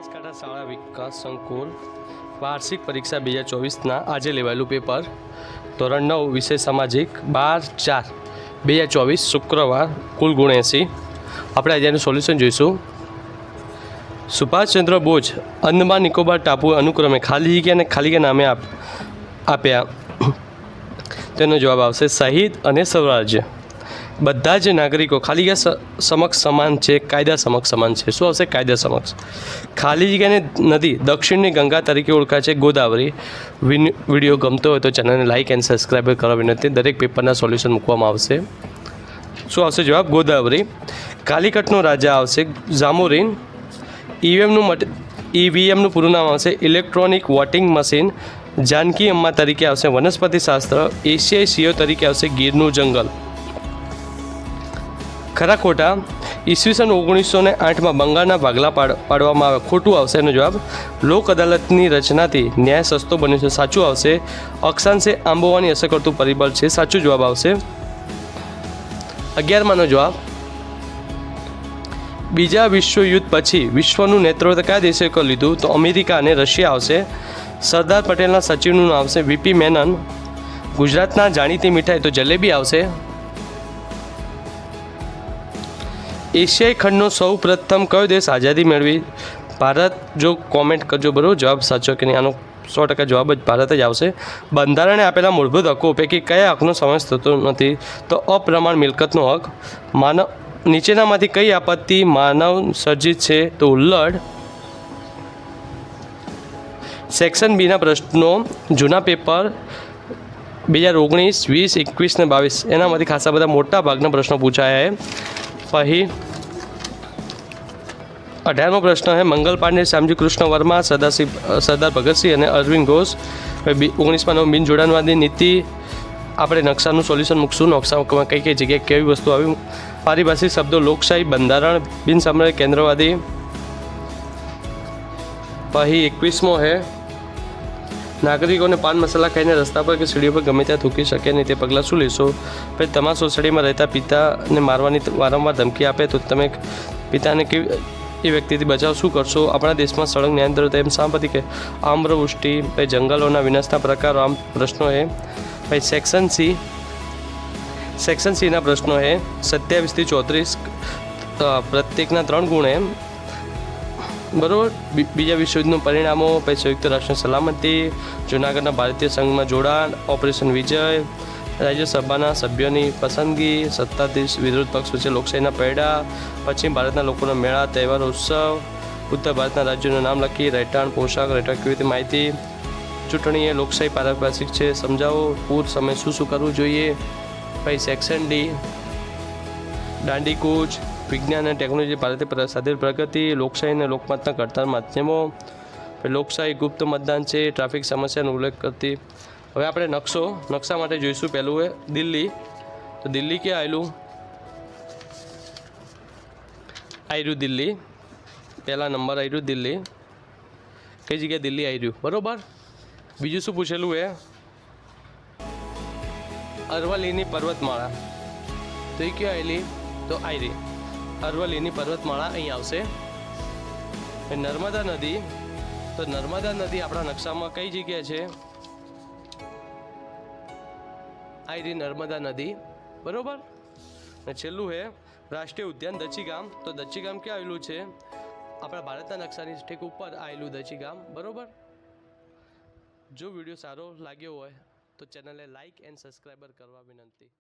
બનાસકાંઠા શાળા વિકાસ સંકુલ વાર્ષિક પરીક્ષા 2024ના આજે લેવાયેલું પેપર ધોરણ 9 વિષય સામાજિક 12/4/2024 શુક્રવાર કુલ ગુણ 80। આપણે આજે એનું સોલ્યુશન જોઈશું। સુભાષચંદ્ર બોઝ અંદમાન નિકોબાર ટાપુ અનુક્રમે ખાલી જગ્યા અને ખાલી જગ્યા નામે આપ્યા। તેનો જવાબ આવશે શહીદ અને સ્વરાજ્ય। બધા જ નાગરિકો ખાલી જગ્યા સમક્ષ સમાન છે, કાયદા સમક્ષ સમાન છે। શું આવશે? કાયદા સમક્ષ। ખાલી જગ્યાની નદી દક્ષિણની ગંગા તરીકે ઓળખાય છે ગોદાવરી। વિડીયો ગમતો હોય તો ચેનલને લાઇક એન્ડ સબસ્ક્રાઈબ કરવા વિનંતી। દરેક પેપરના સોલ્યુશન મૂકવામાં આવશે। શું આવશે જવાબ? ગોદાવરી। કાલિકટનો રાજા આવશે જામોરીન। ઈવીએમનું પૂરું નામ આવશે ઇલેક્ટ્રોનિક વોટિંગ મશીન। જાનકી અમ્મા તરીકે આવશે વનસ્પતિ શાસ્ત્ર। એશિયાઈ સિંહો તરીકે આવશે ગીરનું જંગલ। ખરા ખોટા? ઈસવીસન 1908માં બંગાળના ભાગલા પાડવામાં આવે। ખોટું આવશે એનો જવાબ। લોક અદાલતની રચનાથી ન્યાય સસ્તો બન્યો છે। સાચું આવશે। અક્ષાંશે આંબોવાની અસર કરતું પરિબળ છે। સાચું જવાબ આવશે। 11માનો જવાબ, બીજા વિશ્વયુદ્ધ પછી વિશ્વનું નેતૃત્વ કયા દેશે લીધું? તો અમેરિકા અને રશિયા આવશે। સરદાર પટેલના સચિવનું નામ આવશે વીપી મેનન। ગુજરાતના જાણીતી મીઠાઈ તો જલેબી આવશે। એશિયાઈ ખંડનો સૌ પ્રથમ કયો દેશ આઝાદી મેળવી? ભારત। જો કોમેન્ટ કરજો બરાબર જવાબ સાચો કે નહીં। આનો 100% જવાબ જ ભારત જ આવશે। બંધારણે આપેલા મૂળભૂત હકો પૈકી કયા હકનો સમાવેશ થતો નથી? તો અપ્રમાણ મિલકતનો હક। માનવ નીચેનામાંથી કઈ આપત્તિ માનવ સર્જિત છે? તો હુલ્લડ। સેક્શન બીના પ્રશ્નો જૂના પેપર 2019, 20, 21 ને 22 એનામાંથી ખાસા બધા મોટા ભાગના પ્રશ્નો પૂછાયા છે। પછી 18મો પ્રશ્ન છે મંગલ પાંડે, શ્યામજી કૃષ્ણ વર્મા, સરદાર ભગતસિંહ અને અરવિંદ ઘોષ। 19માં બિન જોડાણવાદી નીતિ આપણે નકશાનું સોલ્યુશન મૂકશું। નકશામાં કઈ કઈ જગ્યાએ કેવી વસ્તુ આવી। પારિભાષિક શબ્દો લોકશાહી, બંધારણ, બિન સામ્રાજ્ય કેન્દ્રવાદી। પછી 21મો છે નાગરિકોને પાન મસાલા ખાઈને રસ્તા પર કે સીડીઓ પર ગમે ત્યાં થૂકી શકે નહીં તે પગલાં શું લેશો? પછી તમારા સોસાયટીમાં રહેતા પિતાને મારવાની વારંવાર ધમકી આપે તો તમે પિતાને કેવી એ વ્યક્તિથી બચાવ શું કરશો? આપણા દેશમાં સળંગ ન્યાયતંત્ર એમ શા પછી કે આમ્રવૃષ્ટિ। પછી જંગલોના વિનાશના પ્રકારો આમ પ્રશ્નો છે। પછી સેક્શન સીના પ્રશ્નો છે 27 થી 34 પ્રત્યેકના 3 ગુણ છે બરાબર। બીજા વિશ્વયુદ્ધનું પરિણામો, પછી સંયુક્ત રાષ્ટ્રની સલામતી, જૂનાગઢના ભારતીય સંઘમાં જોડાણ, ઓપરેશન વિજય, રાજ્યસભાના સભ્યોની પસંદગી, સત્તાધીશ વિરોધ પક્ષ વચ્ચે લોકશાહીના પૈડા, પશ્ચિમ ભારતના લોકોના મેળા, તહેવાર, ઉત્સવ, ઉત્તર ભારતના રાજ્યોનું નામ લખી, રહેઠાણ, પોશાક, રહેઠાણ કેવી રીતે માહિતી, ચૂંટણી એ લોકશાહી પારદર્શિક છે સમજાવો, પૂર સમય શું કરવું જોઈએ। પછી સેક્શન ડી દાંડીકૂચ, વિજ્ઞાન અને ટેકનોલોજી ભારતીય સાધન પ્રગતિ, લોકશાહી અને લોકમતના ઘડતર માધ્યમો, લોકશાહી ગુપ્ત મતદાન છે, ટ્રાફિક સમસ્યાનો ઉલ્લેખ કરતી। હવે આપણે નકશા માટે જોઈશું। પહેલું છે દિલ્હી। તો દિલ્હી ક્યાં આવેલું? આવ્યું દિલ્હી, પહેલા નંબર આવ્યું દિલ્હી। કઈ જગ્યાએ દિલ્હી આવ્યું બરાબર। બીજું શું પૂછેલું છે? અરવલ્લીની પર્વતમાળા તો એ ક્યાં આવેલી? તો આયરી અરવલ્લીની પર્વતમાળા અહીં આવશે। નર્મદા નદી તો નર્મદા નદી આપણા નકશામાં કઈ જગ્યાએ છે? આયરી નર્મદા નદી બરોબર। અને છેલ્લું છે રાષ્ટ્રીય ઉદ્યાન દચ્ચીગામ। તો દચ્ચીગામ ક્યાં આવેલું છે? આપણા ભારતના નકશાની ઠીક ઉપર આવેલું દચ્ચીગામ બરોબર। જો વિડીયો સારો લાગ્યો હોય તો ચેનલને લાઇક એન્ડ સબસ્ક્રાઈબર કરવા વિનંતી।